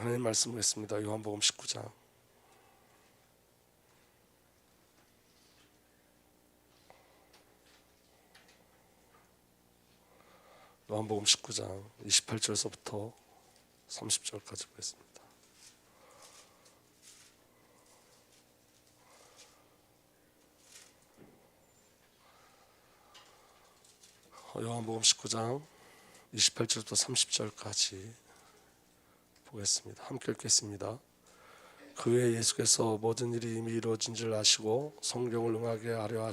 하나님 말씀 보겠습니다. 요한복음 19장. 요한복음 19장 28절에서부터 30절까지 보겠습니다. 요한복음 19장 28절부터 30절까지 보겠습니다. 함께 읽겠습니다. 그 후에 예수께서 모든 일이 이미 이루어진 줄 아시고 성경을 응하게 하려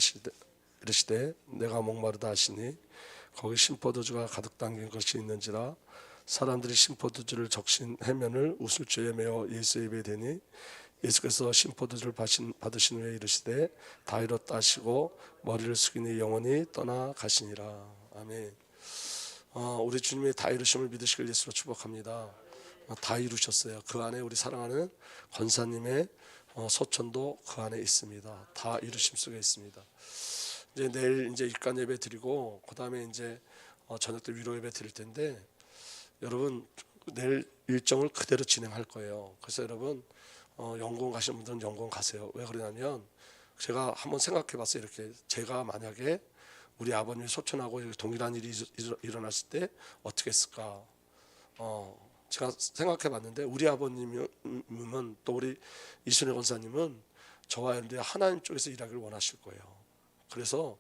이르시되 내가 목마르다 하시니 거기 신포도주가 가득 담긴 것이 있는지라 사람들이 신포도주를 적신 해면을 우슬주에 메어 예수의 입에 대니 예수께서 신포도주를 받으신 후에 이르시되 다 이뤘다 하시고 머리를 숙이니 영원히 떠나가시니라. 아멘. 우리 주님의 다 이루심을 믿으시길 예수로 축복합니다. 다 이루셨어요. 그 안에 우리 사랑하는 권사님의 소천도 그 안에 있습니다. 다 이루심 속에 있습니다. 이제 내일 이제 입관 예배 드리고 그 다음에 이제 저녁 때 위로 예배 드릴 텐데 여러분 내일 일정을 그대로 진행할 거예요. 그래서 여러분 연구원 가시는 분들은 연구원 가세요. 왜 그러냐면 제가 한번 생각해봤어요. 이렇게 제가 만약에 우리 아버님이 소천하고 동일한 일이 일어났을 때 어떻게 했을까? 제가 생각해봤는데 우리 아버님은 또 우리 이순혜 권사님은 저와 여러분들이 하나님 쪽에서 일하기를 원하실 거예요. 그래서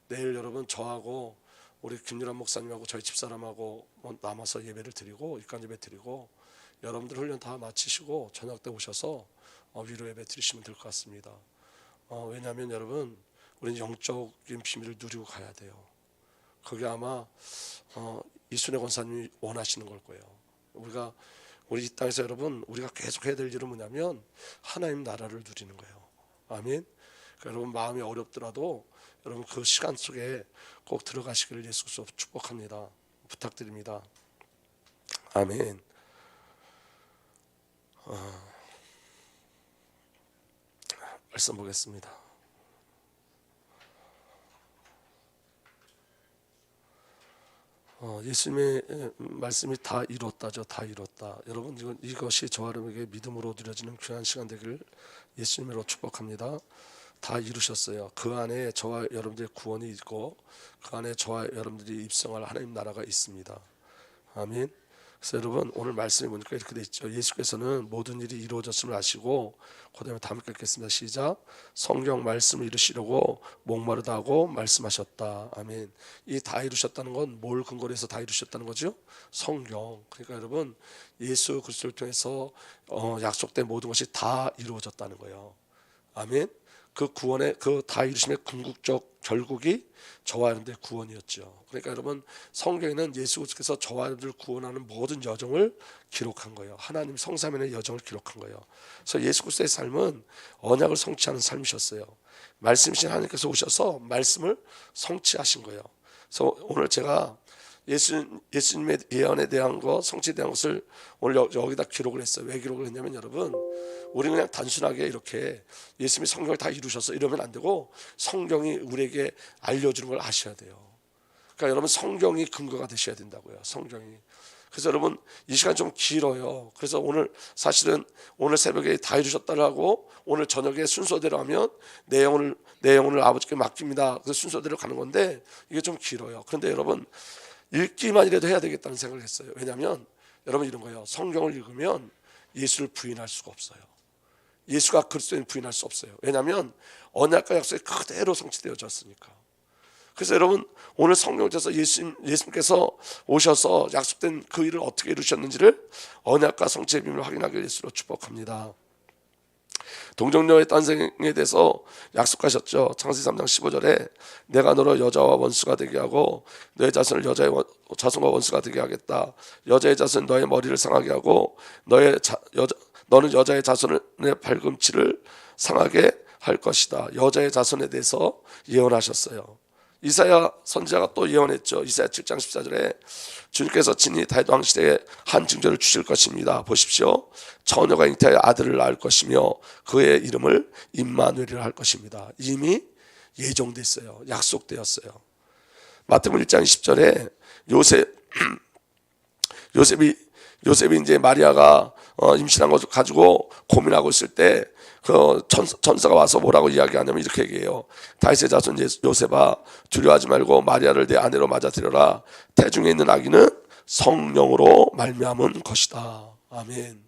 내일 여러분 저하고 우리 김유란 목사님하고 저희 집사람하고 남아서 예배를 드리고 입관 예배 드리고 여러분들 훈련 다 마치시고 저녁 때 오셔서 위로 예배 드리시면 될 것 같습니다. 왜냐하면 여러분 우리는 영적인 비밀을 누리고 가야 돼요. 그게 아마 이순혜 권사님이 원하시는 걸 거예요. 우리 이 땅에서 여러분 우리가 계속 해야 될 일은 뭐냐면 하나님 나라를 누리는 거예요. 아멘. 그러니까 여러분 마음이 어렵더라도 여러분 그 시간 속에 꼭 들어가시기를 예수 그리스도로 축복합니다. 부탁드립니다. 아멘. 말씀 보겠습니다. 예수님의 말씀이 다 이뤘다죠. 다 이뤘다. 여러분 이것이 저와 여러분에게 믿음으로 드려지는 귀한 시간 되기를 예수님으로 축복합니다. 다 이루셨어요. 그 안에 저와 여러분들의 구원이 있고 그 안에 저와 여러분들이 입성할 하나님 나라가 있습니다. 아멘. 그래서 여러분 오늘 말씀이 보니까 이렇게 돼 있죠. 예수께서는 모든 일이 이루어졌음을 아시고 그다음에 다 함께 읽겠습니다. 시작. 성경 말씀을 이루시려고 목마르다 하고 말씀하셨다. 아멘. 이 다 이루셨다는 건 뭘 근거로 해서 다 이루셨다는 거죠? 성경. 그러니까 여러분 예수 그리스도를 통해서 약속된 모든 것이 다 이루어졌다는 거예요. 아멘. 그 구원의 그 다 이루심의 궁극적 결국이 저와 여러분들의 구원이었죠. 그러니까 여러분 성경에는 예수 그리스도께서 저와 여러분들을 구원하는 모든 여정을 기록한 거예요. 하나님 성삼위의 여정을 기록한 거예요. 그래서 예수 그리스도의 삶은 언약을 성취하는 삶이셨어요. 말씀이신 하나님께서 오셔서 말씀을 성취하신 거예요. 그래서 오늘 제가 예수님의 예언에 대한 것, 성취에 대한 것을 오늘 여기다 기록을 했어요. 왜 기록을 했냐면 여러분 우리는 그냥 단순하게 이렇게 예수님이 성경을 다 이루셔서 이러면 안 되고 성경이 우리에게 알려주는 걸 아셔야 돼요. 그러니까 여러분 성경이 근거가 되셔야 된다고요. 성경이. 그래서 여러분 이 시간 좀 길어요. 그래서 오늘 사실은 오늘 새벽에 다 이루셨다라고 오늘 저녁에 순서대로 하면 내 영혼을 아버지께 맡깁니다. 그 순서대로 가는 건데 이게 좀 길어요. 그런데 여러분 읽기만이라도 해야 되겠다는 생각을 했어요. 왜냐하면 여러분 이런 거예요. 성경을 읽으면 예수를 부인할 수가 없어요. 예수가 그리스도인 부인할 수 없어요. 왜냐하면 언약과 약속이 그대로 성취되어졌으니까. 그래서 여러분 오늘 성경을 통해서 예수님께서 오셔서 약속된 그 일을 어떻게 이루셨는지를 언약과 성취의 비밀을 확인하기를 예수로 축복합니다. 동정녀의 탄생에 대해서 약속하셨죠. 창세기 3장 15절에 내가 너로 여자와 원수가 되게 하고 너의 자손을 여자의 자손과 원수가 되게 하겠다. 여자의 자손은 너의 머리를 상하게 하고 너는 여자의 자손의 발꿈치를 상하게 할 것이다. 여자의 자손에 대해서 예언하셨어요. 이사야 선지자가 또 예언했죠. 이사야 7장 14절에 주님께서 친히 다윗 왕시대에 한 증조를 주실 것입니다. 보십시오. 처녀가 잉태하여 아들을 낳을 것이며 그의 이름을 임마누엘이라 할 것입니다. 이미 예정됐어요. 약속되었어요. 마태복음 1장 20절에 요셉이 요셉이 이제 마리아가 임신한 것 가지고 고민하고 있을 때 그 천사가 와서 뭐라고 이야기하냐면 이렇게 얘기해요. 다윗의 자손 요셉아, 두려워하지 말고 마리아를 내 아내로 맞아들여라. 태중에 있는 아기는 성령으로 말미암은 것이다. 아멘.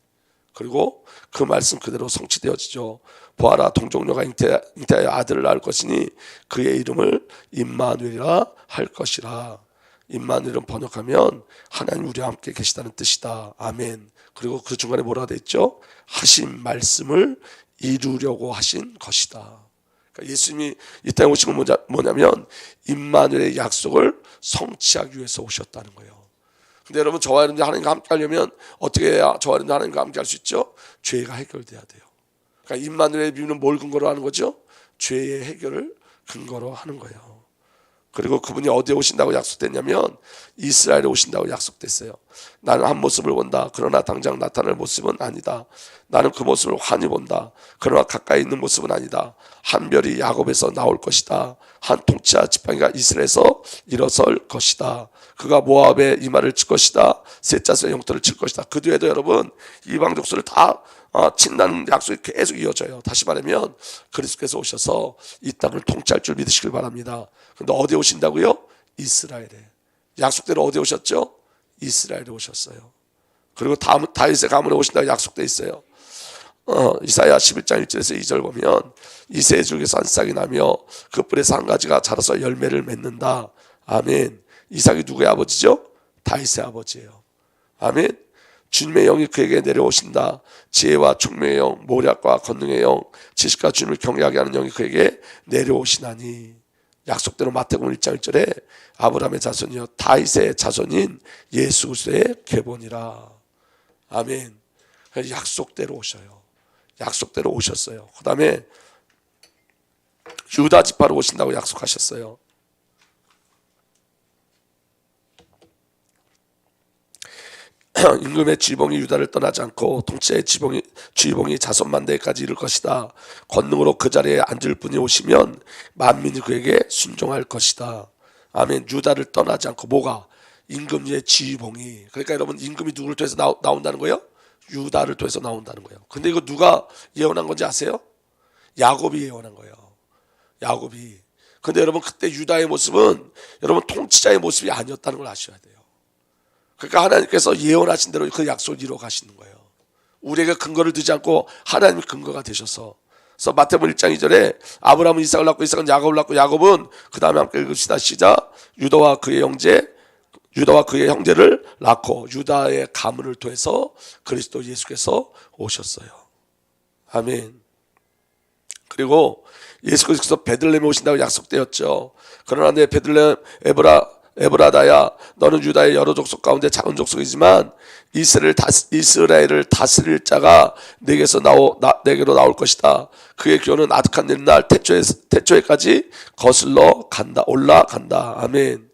그리고 그 말씀 그대로 성취되어지죠. 보아라, 동정녀가 잉태하여 아들을 낳을 것이니 그의 이름을 임마누엘이라 할 것이라. 임마누엘은 번역하면 하나님 우리와 함께 계시다는 뜻이다. 아멘. 그리고 그 중간에 뭐라 돼 있죠? 하신 말씀을 이루려고 하신 것이다. 그러니까 예수님이 이 땅에 오신 건 뭐냐면 임마누엘의 약속을 성취하기 위해서 오셨다는 거예요. 근데 여러분, 저와 여러분이 하나님과 함께 하려면 어떻게 해야 저와 여러분이 하나님과 함께 할 수 있죠? 죄가 해결돼야 돼요. 그러니까 임마누엘의 비유는 뭘 근거로 하는 거죠? 죄의 해결을 근거로 하는 거예요. 그리고 그분이 어디에 오신다고 약속됐냐면 이스라엘에 오신다고 약속됐어요. 나는 한 모습을 본다. 그러나 당장 나타날 모습은 아니다. 나는 그 모습을 환히 본다. 그러나 가까이 있는 모습은 아니다. 한 별이 야곱에서 나올 것이다. 한 통치와 지팡이가 이스라엘에서 일어설 것이다. 그가 모압의 이마를 칠 것이다. 셋자수의 영토를 칠 것이다. 그 뒤에도 여러분 이방 족속을 다 친다는 약속이 계속 이어져요. 다시 말하면 그리스도께서 오셔서 이 땅을 통치할 줄 믿으시길 바랍니다. 근데 어디에 오신다고요? 이스라엘에. 약속대로 어디에 오셨죠? 이스라엘에 오셨어요. 그리고 다윗의 가문에 오신다고 약속되어 있어요. 이사야 11장 1절에서 2절 보면 이새의 줄기에서 한 싹이 나며 그 뿔에서 한 가지가 자라서 열매를 맺는다. 아멘. 이삭이 누구의 아버지죠? 다윗의 아버지예요. 아멘. 주님의 영이 그에게 내려오신다. 지혜와 총명의 영, 모략과 권능의 영, 지식과 주님을 경외하게 하는 영이 그에게 내려오시나니. 약속대로 마태복음 1장 1절에 아브라함의 자손이요 다윗의 자손인 예수 그리스도의 계보니라. 아멘. 약속대로 오셔요. 약속대로 오셨어요. 그 다음에 유다 지파로 오신다고 약속하셨어요. 임금의 지휘봉이 유다를 떠나지 않고 통치자의 지휘봉이 자손 만대까지 이를 것이다. 권능으로 그 자리에 앉을 분이 오시면 만민이 그에게 순종할 것이다. 아멘. 유다를 떠나지 않고 뭐가? 임금의 지휘봉이. 그러니까 여러분 임금이 누구를 통해서 나온다는 거예요? 유다를 통해서 나온다는 거예요. 근데 이거 누가 예언한 건지 아세요? 야곱이 예언한 거예요. 야곱이. 근데 여러분 그때 유다의 모습은 여러분 통치자의 모습이 아니었다는 걸 아셔야 돼요. 그러니까 하나님께서 예언하신 대로 그 약속을 이루어 가시는 거예요. 우리에게 근거를 두지 않고 하나님이 근거가 되셔서. 그래서 마태복음 1장 2절에 아브라함은 이삭을 낳고 이삭은 야곱을 낳고 야곱은 그 다음에 함께 읽읍시다. 시작. 유다와 그의 형제를 낳고 유다의 가문을 통해서 그리스도 예수께서 오셨어요. 아멘. 그리고 예수 그리스도께서 베들레헴에 오신다고 약속되었죠. 그러나 내 베들레헴 에브라다야, 너는 유다의 여러 족속 가운데 작은 족속이지만 이스라엘을 다스릴 자가 내게로 나올 것이다. 그의 교훈은 아득한 옛날 태초에까지 거슬러 올라간다. 아멘.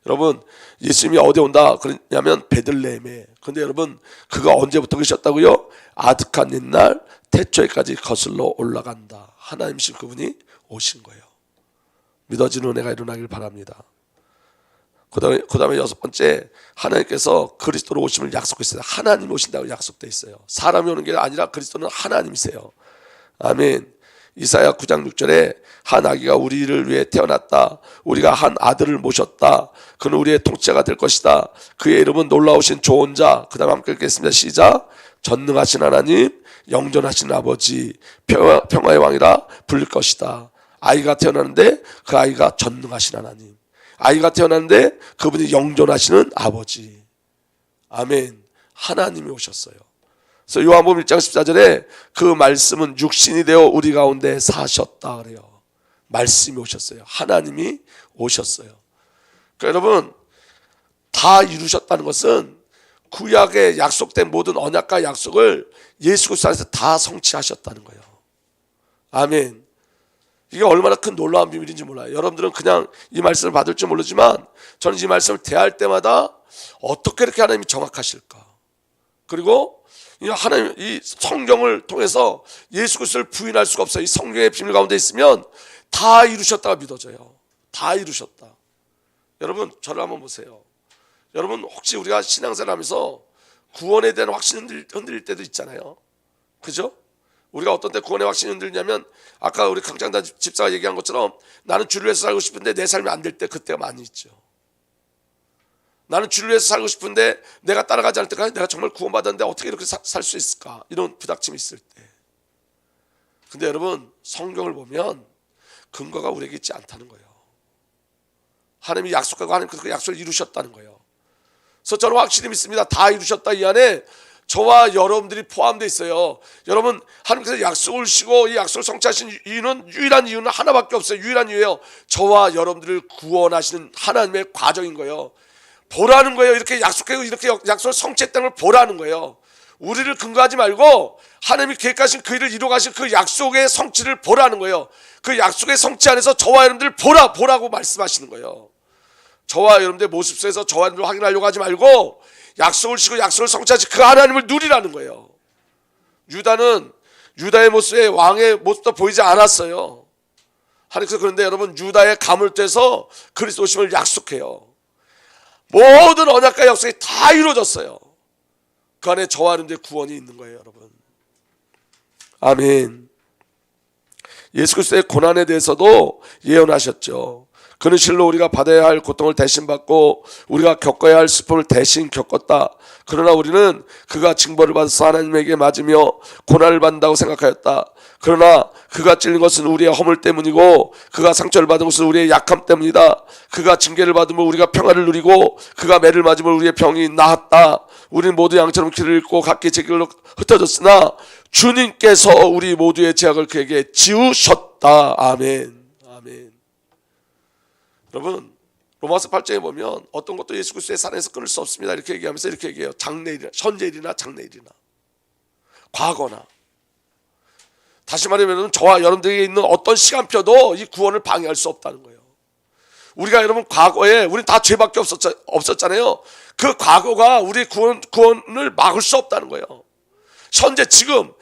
여러분, 예수님이 어디에 온다 그러냐면 베들레헴에. 근데 여러분 그가 언제부터 계셨다고요? 아득한 옛날 태초에까지 거슬러 올라간다. 하나님이신 그분이 오신 거예요. 믿어지는 은혜가 일어나길 바랍니다. 그 다음에 여섯 번째, 하나님께서 그리스도로 오심을 약속했어요. 하나님이 오신다고 약속되어 있어요. 사람이 오는 게 아니라 그리스도는 하나님이세요. 아멘. 이사야 9장 6절에 한 아기가 우리를 위해 태어났다. 우리가 한 아들을 모셨다. 그는 우리의 통치자가 될 것이다. 그의 이름은 놀라우신 조언자. 그 다음 함께 읽겠습니다. 시작. 전능하신 하나님, 영존하신 아버지, 평화의 왕이라 부를 것이다. 아이가 태어나는데 그 아이가 전능하신 하나님, 아이가 태어났는데 그분이 영존하시는 아버지. 아멘. 하나님이 오셨어요. 그래서 요한복음 1장 14절에 그 말씀은 육신이 되어 우리 가운데 사셨다 그래요. 말씀이 오셨어요. 하나님이 오셨어요. 그러니까 여러분 다 이루셨다는 것은 구약에 약속된 모든 언약과 약속을 예수 그리스도 안에서 다 성취하셨다는 거예요. 아멘. 이게 얼마나 큰 놀라운 비밀인지 몰라요. 여러분들은 그냥 이 말씀을 받을 줄 모르지만 저는 이 말씀을 대할 때마다 어떻게 이렇게 하나님이 정확하실까. 그리고 하나님 이 성경을 통해서 예수 그리스도를 부인할 수가 없어요. 이 성경의 비밀 가운데 있으면 다 이루셨다가 믿어져요. 다 이루셨다. 여러분 저를 한번 보세요. 여러분 혹시 우리가 신앙생활 하면서 구원에 대한 확신이 흔들릴 때도 있잖아요. 그죠? 우리가 어떤 때 구원의 확신이 흔들리냐면 아까 우리 강장단 집사가 얘기한 것처럼 나는 주를 위해서 살고 싶은데 내 삶이 안 될 때 그때가 많이 있죠. 나는 주를 위해서 살고 싶은데 내가 따라가지 않을 때까지 내가 정말 구원받았는데 어떻게 이렇게 살 수 있을까? 이런 부닥침이 있을 때. 근데 여러분 성경을 보면 근거가 우리에게 있지 않다는 거예요. 하나님이 약속하고 하나님 그 약속을 이루셨다는 거예요. 그래서 저는 확실히 믿습니다. 다 이루셨다. 이 안에 저와 여러분들이 포함되어 있어요. 여러분 하나님께서 약속을 주시고 이 약속을 성취하신 이유는 유일한 이유는 하나밖에 없어요. 유일한 이유예요. 저와 여러분들을 구원하시는 하나님의 과정인 거예요. 보라는 거예요. 이렇게 약속하고 이렇게 약속을 성취했다는 걸 보라는 거예요. 우리를 근거하지 말고 하나님이 계획하신 그 일을 이루어가신 그 약속의 성취를 보라는 거예요. 그 약속의 성취 안에서 저와 여러분들 보라고 말씀하시는 거예요. 저와 여러분들의 모습 속에서 저와 여러분들 확인하려고 하지 말고 약속을 지고 약속을 성취하신 그 하나님을 누리라는 거예요. 유다는 유다의 모습에 왕의 모습도 보이지 않았어요. 하나님께서 그런데 여러분 유다의 감을 떼서 그리스도 오심을 약속해요. 모든 언약과 약속이 다 이루어졌어요. 그 안에 저와 여러분들의 구원이 있는 거예요, 여러분. 아멘. 예수 그리스도의 고난에 대해서도 예언하셨죠. 그는 실로 우리가 받아야 할 고통을 대신 받고 우리가 겪어야 할 슬픔을 대신 겪었다. 그러나 우리는 그가 징벌을 받아서 하나님에게 맞으며 고난을 받는다고 생각하였다. 그러나 그가 찔린 것은 우리의 허물 때문이고 그가 상처를 받은 것은 우리의 약함 때문이다. 그가 징계를 받으면 우리가 평화를 누리고 그가 매를 맞으면 우리의 병이 나았다. 우리는 모두 양처럼 길을 잃고 각기 제 길로 흩어졌으나 주님께서 우리 모두의 죄악을 그에게 지우셨다. 아멘. 아멘. 여러분 로마서 8장에 보면 어떤 것도 예수 그리스도의 사랑에서 끊을 수 없습니다. 이렇게 얘기하면서 이렇게 얘기해요. 장래일이나 현재일이나 장래일이나 과거나 다시 말하면 저와 여러분들에게 있는 어떤 시간표도 이 구원을 방해할 수 없다는 거예요. 우리가 여러분 과거에 우리는 다 죄밖에 없었잖아요. 그 과거가 우리의 구원을 막을 수 없다는 거예요. 현재 지금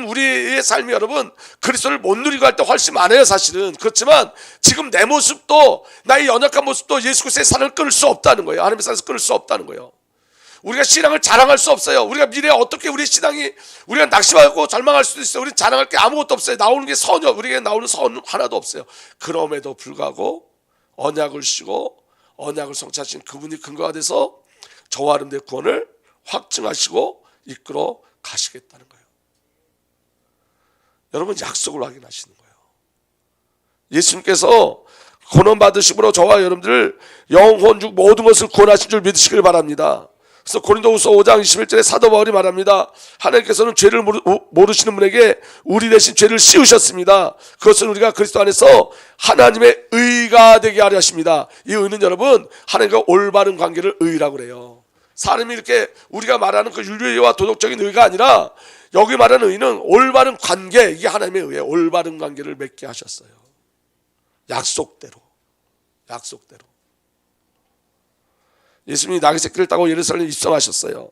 우리의 삶이 여러분 그리스도를 못 누리고 할 때 훨씬 많아요. 사실은 그렇지만 지금 내 모습도 나의 연약한 모습도 예수 그리스도의 사랑을 끊을 수 없다는 거예요. 하나님의 사랑에서 끊을 수 없다는 거예요. 우리가 신앙을 자랑할 수 없어요. 우리가 미래에 어떻게 우리 신앙이 우리가 낙심하고 절망할 수도 있어요. 우리는 자랑할 게 아무것도 없어요. 나오는 게 선이요. 우리에게 나오는 선 하나도 없어요. 그럼에도 불구하고 언약을 주시고 언약을 성취하신 그분이 근거가 돼서 저와 여러분들의 구원을 확증하시고 이끌어 가시겠다는 거예요. 여러분 약속을 확인하시는 거예요. 예수님께서 고난 받으심으로 저와 여러분들 영혼 중 모든 것을 구원하신 줄 믿으시길 바랍니다. 그래서 고린도후서 5장 21절에 사도 바울이 말합니다. 하나님께서는 죄를 모르시는 분에게 우리 대신 죄를 씌우셨습니다. 그것은 우리가 그리스도 안에서 하나님의 의가 되게 하려 하십니다. 이 의는 여러분 하나님과 올바른 관계를 의라고 그래요. 사람이 이렇게 우리가 말하는 그 윤리와 도덕적인 의가 아니라 여기 말하는 의는 올바른 관계, 이게 하나님의 의예요. 올바른 관계를 맺게 하셨어요. 약속대로. 예수님이 나귀 새끼를 타고 예루살렘에 입성하셨어요.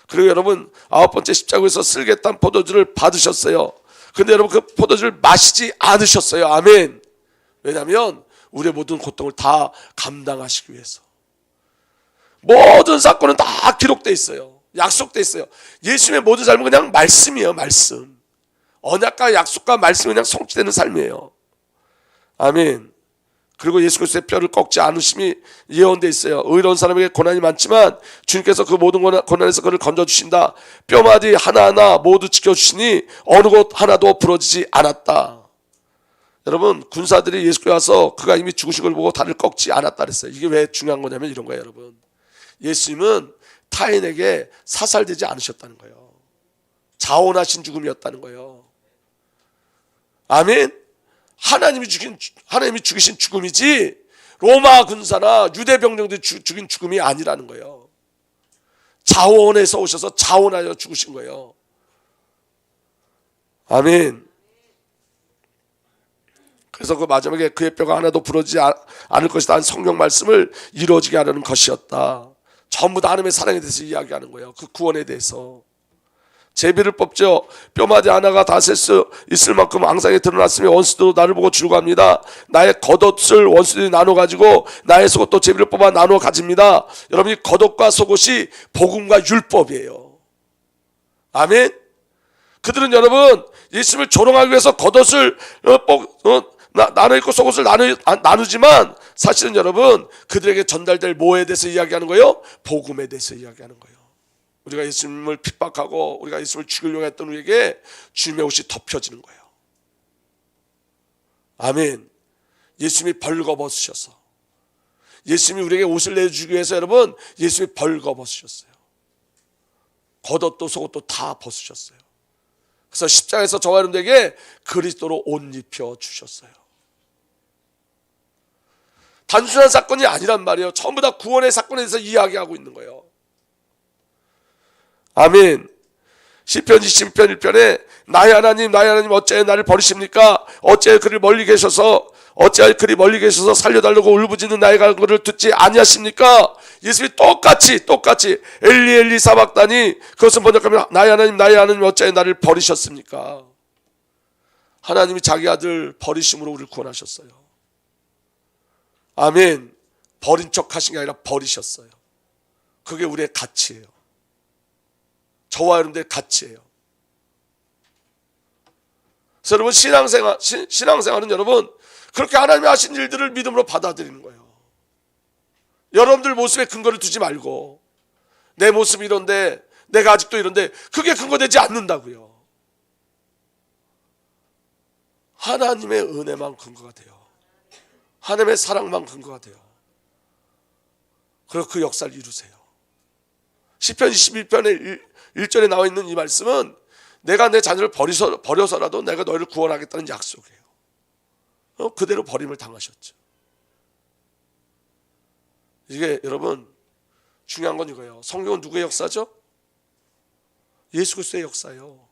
그리고 여러분 9번째 십자가에서 쓸개 딴 포도주를 받으셨어요. 근데 여러분 그 포도주를 마시지 않으셨어요. 아멘. 왜냐하면 우리의 모든 고통을 다 감당하시기 위해서. 모든 사건은 다 기록되어 있어요. 약속되어 있어요. 예수님의 모든 삶은 그냥 말씀이에요. 말씀. 언약과 약속과 말씀이 그냥 성취되는 삶이에요. 아멘. 그리고 예수 그리스도의 뼈를 꺾지 않으심이 예언되어 있어요. 의로운 사람에게 고난이 많지만 주님께서 그 모든 고난에서 그를 건져주신다. 뼈마디 하나하나 모두 지켜주시니 어느 곳 하나도 부러지지 않았다. 여러분 군사들이 예수께 와서 그가 이미 죽으신 걸 보고 다리를 꺾지 않았다 그랬어요. 이게 왜 중요한 거냐면 이런 거예요. 여러분 예수님은 타인에게 사살되지 않으셨다는 거예요. 자원하신 죽음이었다는 거예요. 아멘. 하나님이 죽이신 죽음이지 로마 군사나 유대 병정들이 죽인 죽음이 아니라는 거예요. 자원해서 오셔서 자원하여 죽으신 거예요. 아멘. 그래서 그 마지막에 그의 뼈가 하나도 부러지지 않을 것이다 하는 성경 말씀을 이루어지게 하려는 것이었다. 전부 다 하나님의 사랑에 대해서 이야기하는 거예요. 그 구원에 대해서. 제비를 뽑죠. 뼈마디 하나가 다 셀 수 있을 만큼 앙상에 드러났으며 원수도 나를 보고 즐거워합니다. 나의 겉옷을 원수들이 나눠 가지고 나의 속옷도 제비를 뽑아 나눠 가집니다. 여러분, 이 겉옷과 속옷이 복음과 율법이에요. 아멘. 그들은 여러분 예수님을 조롱하기 위해서 겉옷을 나눠 입고 속옷을 나누지만 사실은 여러분 그들에게 전달될 뭐에 대해서 이야기하는 거예요? 복음에 대해서 이야기하는 거예요. 우리가 예수님을 핍박하고 우리가 예수님을 죽이려고 했던 우리에게 주님의 옷이 덮여지는 거예요. 아멘. 예수님이 벌거벗으셔서, 예수님이 우리에게 옷을 내주기 위해서 여러분 예수님이 벌거벗으셨어요. 겉옷도 속옷도 다 벗으셨어요. 그래서 십자가에서 저와 여러분들에게 그리스도로 옷 입혀 주셨어요. 단순한 사건이 아니란 말이에요. 전부 다 구원의 사건에 대해서 이야기하고 있는 거예요. 아멘. 시편 20편 1편에 나의 하나님 어찌하여 나를 버리십니까? 어찌하여 그리 멀리 계셔서 살려달라고 울부짖는 나의 간구를 듣지 아니하십니까? 예수님이 똑같이 엘리 엘리 사박다니, 그것은 번역하면 나의 하나님 어찌하여 나를 버리셨습니까? 하나님이 자기 아들 버리심으로 우리를 구원하셨어요. 아멘. 버린 척 하신 게 아니라 버리셨어요. 그게 우리의 가치예요. 저와 여러분들의 가치예요. 그래서 여러분 신앙생활은 여러분 그렇게 하나님이 하신 일들을 믿음으로 받아들이는 거예요. 여러분들 모습에 근거를 두지 말고 내 모습이 이런데, 내가 아직도 이런데, 그게 근거되지 않는다고요. 하나님의 은혜만 근거가 돼요. 하나님의 사랑만 근거가 돼요. 그리고 그 역사를 이루세요. 시편 21편의 1절에 나와 있는 이 말씀은 내가 내 자녀를 버려서라도 내가 너희를 구원하겠다는 약속이에요. 그대로 버림을 당하셨죠. 이게 여러분 중요한 건 이거예요. 성경은 누구의 역사죠? 예수 그리스도의 역사예요.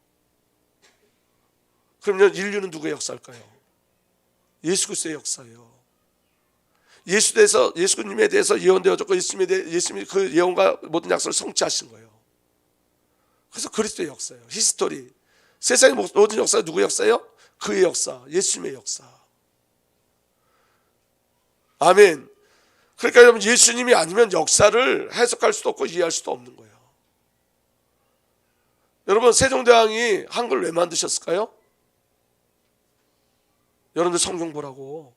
그러면 인류는 누구의 역사일까요? 예수 그리스도의 역사예요. 예수님에 대해서 예언되어졌고 예수님이 그 예언과 모든 약속을 성취하신 거예요. 그래서 그리스도의 역사예요. 히스토리. 세상의 모든 역사가 누구의 역사예요? 그의 역사, 예수님의 역사. 아멘. 그러니까 여러분 예수님이 아니면 역사를 해석할 수도 없고 이해할 수도 없는 거예요. 여러분 세종대왕이 한글 왜 만드셨을까요? 여러분들 성경 보라고.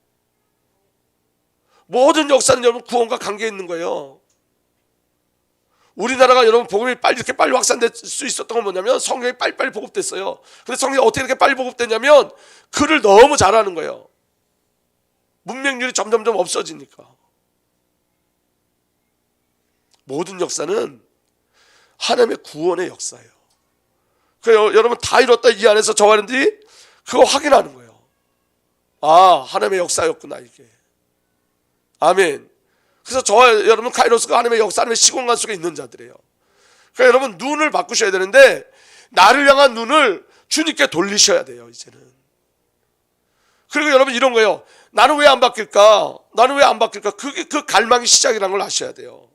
모든 역사는 여러분 구원과 관계 있는 거예요. 우리나라가 여러분 복음이 이렇게 빨리 확산될 수 있었던 건 뭐냐면 성경이 빨리빨리 보급됐어요. 근데 성경이 어떻게 이렇게 빨리 보급됐냐면 글을 너무 잘하는 거예요. 문맹률이 점점점 없어지니까. 모든 역사는 하나님의 구원의 역사예요. 그래서 여러분 다 이뤘다 이 안에서 저와 여러분들이 그거 확인하는 거예요. 아, 하나님의 역사였구나 이게. 아멘. 그래서 저와 여러분 카이로스가 하나님의 역사, 하나님의 시공간 속에 있는 자들이에요. 그러니까 여러분 눈을 바꾸셔야 되는데 나를 향한 눈을 주님께 돌리셔야 돼요 이제는. 그리고 여러분 이런 거예요. 나는 왜 안 바뀔까? 그게 그 갈망이 시작이라는 걸 아셔야 돼요.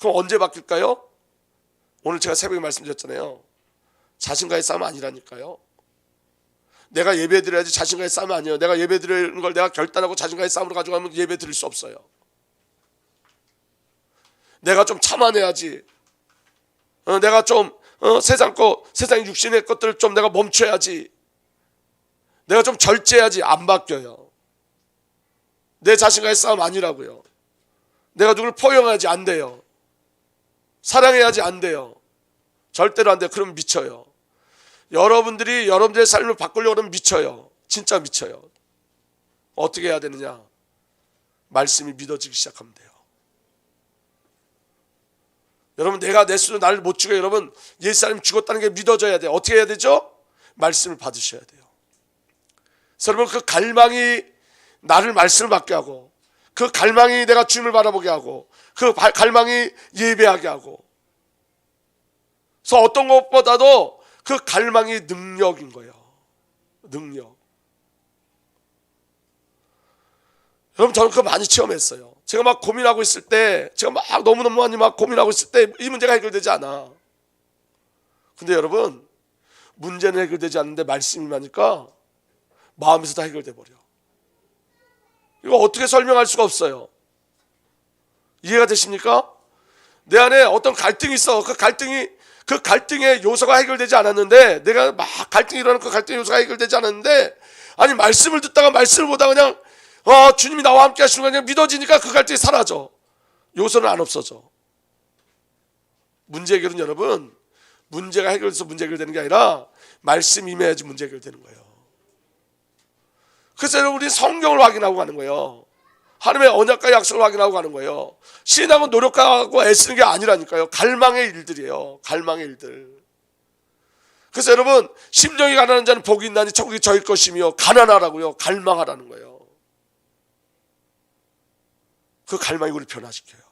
그럼 언제 바뀔까요? 오늘 제가 새벽에 말씀드렸잖아요. 자신과의 싸움 아니라니까요. 내가 예배 드려야지 자신과의 싸움 아니에요. 내가 예배 드리는 걸 내가 결단하고 자신과의 싸움으로 가져가면 예배 드릴 수 없어요. 내가 좀 참아내야지. 내가 좀 세상의 육신의 것들을 좀 내가 멈춰야지. 내가 좀 절제해야지. 안 바뀌어요. 내 자신과의 싸움 아니라고요. 내가 누굴 포용해야지. 안 돼요. 사랑해야지. 안 돼요. 절대로 안 돼요. 그러면 미쳐요. 여러분들이 여러분들의 삶을 바꾸려고 하면 미쳐요. 진짜 미쳐요. 어떻게 해야 되느냐? 말씀이 믿어지기 시작하면 돼요. 여러분 내가 내 스스로 나를 못 죽여. 여러분 예수님 죽었다는 게 믿어져야 돼요. 어떻게 해야 되죠? 말씀을 받으셔야 돼요. 그래서 여러분 그 갈망이 나를 말씀을 받게 하고, 그 갈망이 내가 주님을 바라보게 하고, 그 갈망이 예배하게 하고, 그래서 어떤 것보다도 그 갈망이 능력인 거예요. 능력. 여러분 저는 그거 많이 체험했어요. 제가 막 고민하고 있을 때, 제가 막 너무너무 많이 막 고민하고 있을 때 이 문제가 해결되지 않아. 근데 여러분, 문제는 해결되지 않는데 말씀이 많으니까 마음에서 다 해결돼 버려. 이거 어떻게 설명할 수가 없어요. 이해가 되십니까? 내 안에 어떤 갈등이 있어. 그 갈등의 요소가 해결되지 않았는데, 내가 막 갈등이 일어나는 그 갈등의 요소가 해결되지 않았는데, 아니 말씀을 듣다가 말씀을 보다가 그냥 주님이 나와 함께 하시는 거 그냥 믿어지니까 그 갈등이 사라져. 요소는 안 없어져. 문제 해결은 여러분, 문제가 해결돼서 문제 해결되는 게 아니라 말씀이 임해야지 문제 해결되는 거예요. 그래서 여러분, 우리 성경을 확인하고 가는 거예요. 하나님의 언약과 약속을 확인하고 가는 거예요. 신앙은 노력하고 애쓰는 게 아니라니까요. 갈망의 일들이에요. 갈망의 일들. 그래서 여러분, 심령이 가난한 자는 복이 있나니 천국이 저희 것이며, 가난하라고요. 갈망하라는 거예요. 그 갈망이 우리 변화시켜요.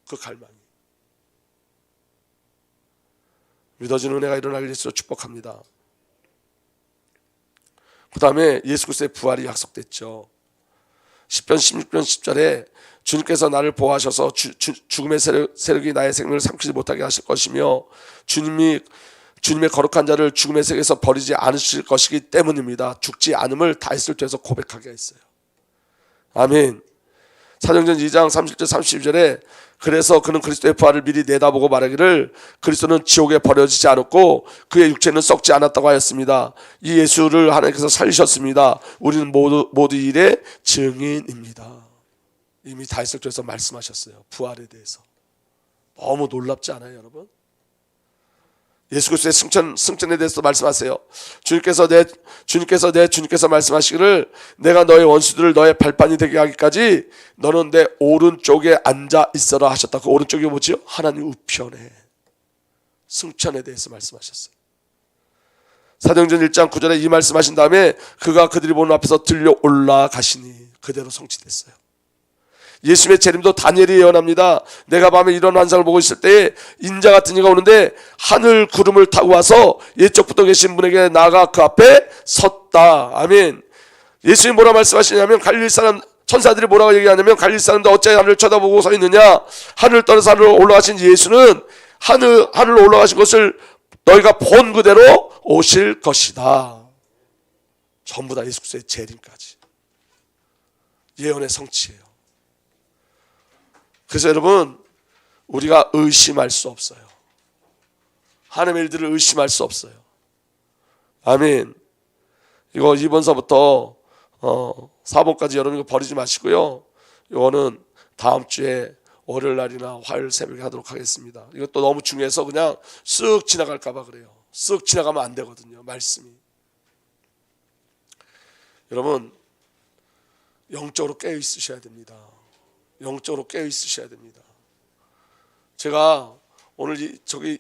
그 갈망이. 믿어지는 은혜가 일어나길 예수로 축복합니다. 그 다음에 예수 그리스도의 부활이 약속됐죠. 10편 16편 10절에 주님께서 나를 보호하셔서 죽음의 세력이 나의 생명을 삼키지 못하게 하실 것이며, 주님의 거룩한 자를 죽음의 세계에서 버리지 않으실 것이기 때문입니다. 죽지 않음을 다했을 때에서 고백하게 했어요. 아멘. 사도행전 2장 30절 32절에 그래서 그는 그리스도의 부활을 미리 내다보고 말하기를 그리스도는 지옥에 버려지지 않았고 그의 육체는 썩지 않았다고 하였습니다. 이 예수를 하나님께서 살리셨습니다. 우리는 모두 일의 증인입니다. 이미 다윗서에서 말씀하셨어요. 부활에 대해서. 너무 놀랍지 않아요, 여러분? 예수 그리스도의 승천에 대해서 말씀하세요. 주님께서 말씀하시기를 내가 너의 원수들을 너의 발판이 되게 하기까지 너는 내 오른쪽에 앉아 있어라 하셨다. 그 오른쪽이 뭐지요? 하나님 우편에. 승천에 대해서 말씀하셨어요. 사도행전 1장 9절에 이 말씀하신 다음에 그가 그들이 보는 앞에서 들려 올라가시니 그대로 성취됐어요. 예수님의 재림도 다니엘이 예언합니다. 내가 밤에 이런 환상을 보고 있을 때에 인자 같은 이가 오는데 하늘 구름을 타고 와서 예쪽부터 계신 분에게 나아가 그 앞에 섰다. 아멘. 예수님이 뭐라 말씀하시냐면, 갈릴리 사람 천사들이 뭐라고 얘기하냐면, 갈릴리 사람들 어찌 하늘을 쳐다보고 서 있느냐. 하늘 떠나서 하늘로 올라가신 예수는 하늘로 올라가신 것을 너희가 본 그대로 오실 것이다. 전부 다 예수 그리스도의 재림까지 예언의 성취예요. 그래서 여러분, 우리가 의심할 수 없어요. 하나님의 일들을 의심할 수 없어요. 아멘. 이거 2번서부터 4번까지 여러분 이거 버리지 마시고요. 이거는 다음 주에 월요일 날이나 화요일 새벽에 하도록 하겠습니다. 이것도 너무 중요해서 그냥 쓱 지나갈까 봐 그래요. 쓱 지나가면 안 되거든요, 말씀이. 여러분, 영적으로 깨어 있으셔야 됩니다. 영적으로 깨어 있으셔야 됩니다. 제가 오늘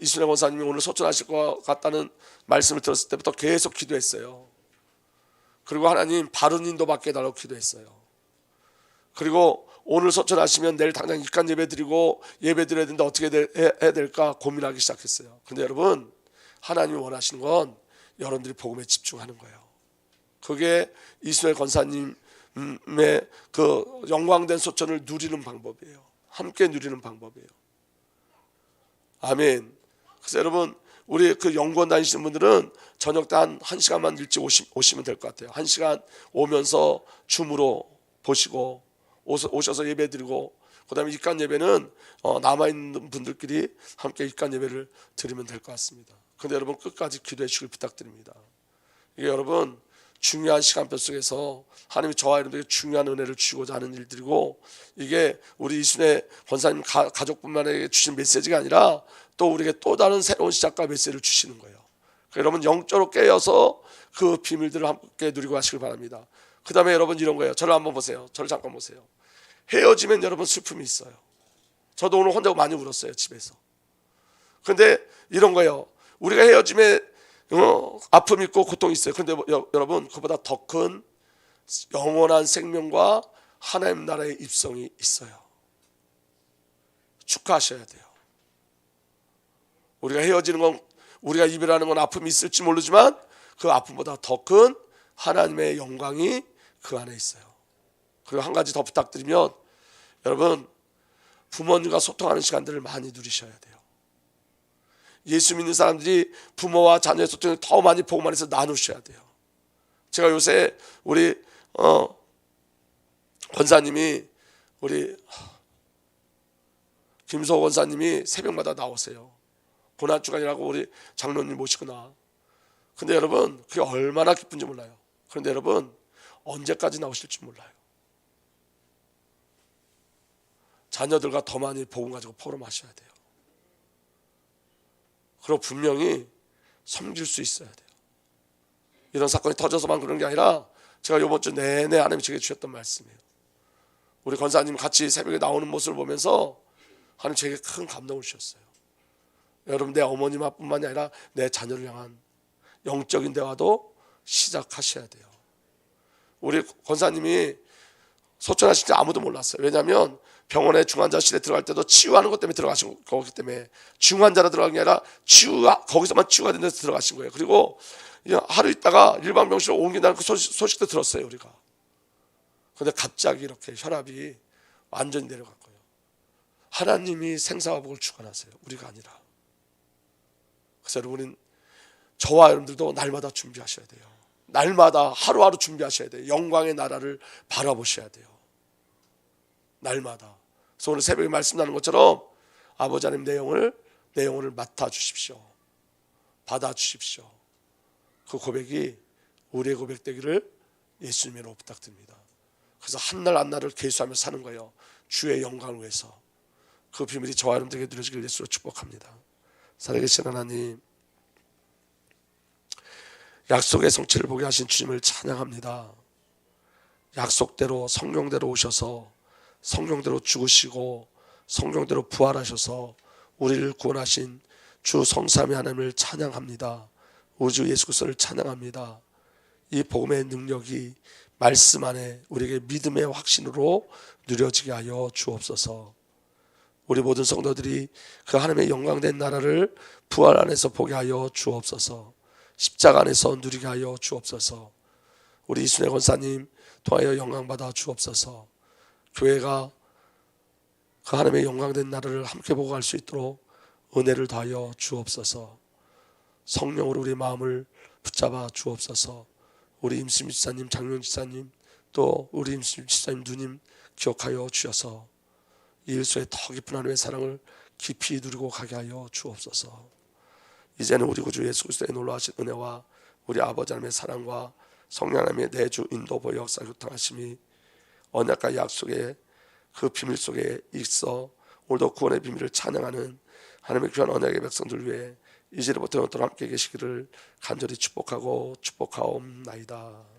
이순혜 권사님이 오늘 소천하실 것 같다는 말씀을 들었을 때부터 계속 기도했어요. 그리고 하나님 바른 인도받게 해달라고 기도했어요. 그리고 오늘 소천하시면 내일 당장 입간 예배 드리고 예배 드려야 되는데 어떻게 해야 될까 고민하기 시작했어요. 근데 여러분, 하나님이 원하시는 건 여러분들이 복음에 집중하는 거예요. 그게 이순혜 권사님 그 영광된 소천을 누리는 방법이에요. 함께 누리는 방법이에요. 아멘. 그래서 여러분, 우리 그 연구원 다니시는 분들은 저녁 때 한 1시간만 일찍 오시면 될 것 같아요. 1시간 오면서 줌으로 보시고 오셔서 예배 드리고, 그 다음에 입간 예배는 남아있는 분들끼리 함께 입간 예배를 드리면 될 것 같습니다. 근데 여러분, 끝까지 기도해 주시길 부탁드립니다. 이게 여러분, 중요한 시간표 속에서 하나님이 저와 여러분에게 중요한 은혜를 주시고자 하는 일들이고, 이게 우리 이순혜 권사님 가족분만에게 주신 메시지가 아니라 또 우리에게 또 다른 새로운 시작과 메시지를 주시는 거예요. 그러니까 여러분, 영적으로 깨어서 그 비밀들을 함께 누리고 가시길 바랍니다. 그 다음에 여러분, 이런 거예요. 저를 한번 보세요. 저를 잠깐 보세요. 헤어지면 여러분 슬픔이 있어요. 저도 오늘 혼자 많이 울었어요, 집에서. 근데 이런 거예요. 우리가 헤어짐에 아픔이 있고 고통이 있어요. 그런데 여러분, 그보다 더 큰 영원한 생명과 하나님 나라의 입성이 있어요. 축하하셔야 돼요. 우리가 헤어지는 건, 우리가 이별하는 건 아픔이 있을지 모르지만 그 아픔보다 더 큰 하나님의 영광이 그 안에 있어요. 그리고 한 가지 더 부탁드리면, 여러분, 부모님과 소통하는 시간들을 많이 누리셔야 돼요. 예수 믿는 사람들이 부모와 자녀의 소통을 더 많이 복음 안에서 나누셔야 돼요. 제가 요새 우리 권사님이 우리 김소 권사님이 새벽마다 나오세요. 고난주간이라고 우리 장로님 모시거나. 근데 여러분 그게 얼마나 기쁜지 몰라요. 그런데 여러분 언제까지 나오실지 몰라요. 자녀들과 더 많이 복음 가지고 포럼하셔야 돼요. 그리고 분명히 섬길 수 있어야 돼요. 이런 사건이 터져서만 그런 게 아니라 제가 이번 주 내내 하나님이 제게 주셨던 말씀이에요. 우리 권사님 같이 새벽에 나오는 모습을 보면서 하나님 제게 큰 감동을 주셨어요. 여러분 내 어머님뿐만이 아니라 내 자녀를 향한 영적인 대화도 시작하셔야 돼요. 우리 권사님이 소천하실 때 아무도 몰랐어요. 왜냐하면 병원에 중환자실에 들어갈 때도 치유하는 것 때문에 들어가신 거기 때문에 중환자로 들어간 게 아니라 거기서만 치유가 되는 데서 들어가신 거예요. 그리고 하루 있다가 일반 병실로 옮긴다는 그 소식도 들었어요 우리가. 그런데 갑자기 이렇게 혈압이 완전히 내려간 거예요. 하나님이 생사와 복을 주관하세요. 우리가 아니라. 그래서 여러분은 저와 여러분들도 날마다 준비하셔야 돼요. 날마다 하루하루 준비하셔야 돼요. 영광의 나라를 바라보셔야 돼요. 날마다. 그래서 오늘 새벽에 말씀 나눈 것처럼 아버지 하나님 내 영혼을 맡아주십시오. 받아주십시오. 그 고백이 우리의 고백 되기를 예수님으로 부탁드립니다. 그래서 한날 한날을 계수하며 사는 거예요. 주의 영광을 위해서. 그 비밀이 저와 여러분들에게 누려지길 예수로 축복합니다. 살아계신 하나님, 약속의 성취를 보게 하신 주님을 찬양합니다. 약속대로 성령대로 오셔서 성령대로 죽으시고 성령대로 부활하셔서 우리를 구원하신 주 성삼위 하나님을 찬양합니다. 우주 예수 그리스도를 찬양합니다. 이 복음의 능력이 말씀 안에 우리에게 믿음의 확신으로 누려지게 하여 주옵소서. 우리 모든 성도들이 그 하나님의 영광된 나라를 부활 안에서 보게 하여 주옵소서. 십자가 안에서 누리게 하여 주옵소서. 우리 이순애 권사님 통하여 영광받아 주옵소서. 교회가 그 하나님의 영광된 나라를 함께 보고 갈 수 있도록 은혜를 더하여 주옵소서. 성령으로 우리 마음을 붙잡아 주옵소서. 우리 임수미 지사님, 장윤 지사님, 또 우리 임수미 지사님 누님 기억하여 주셔서 이 일소의 더 깊은 하나님의 사랑을 깊이 누리고 가게 하여 주옵소서. 이제는 우리 구주 예수 그리스도의 놀라우신 은혜와 우리 아버지 하나님의 사랑과 성령 하나님의 내주 인도보 역사 교통하심이 언약과 약속의 그 비밀 속에 있어 오늘도 구원의 비밀을 찬양하는 하나님의 귀한 언약의 백성들 위해 이제부터 영원토록 함께 계시기를 간절히 축복하고 축복하옵나이다.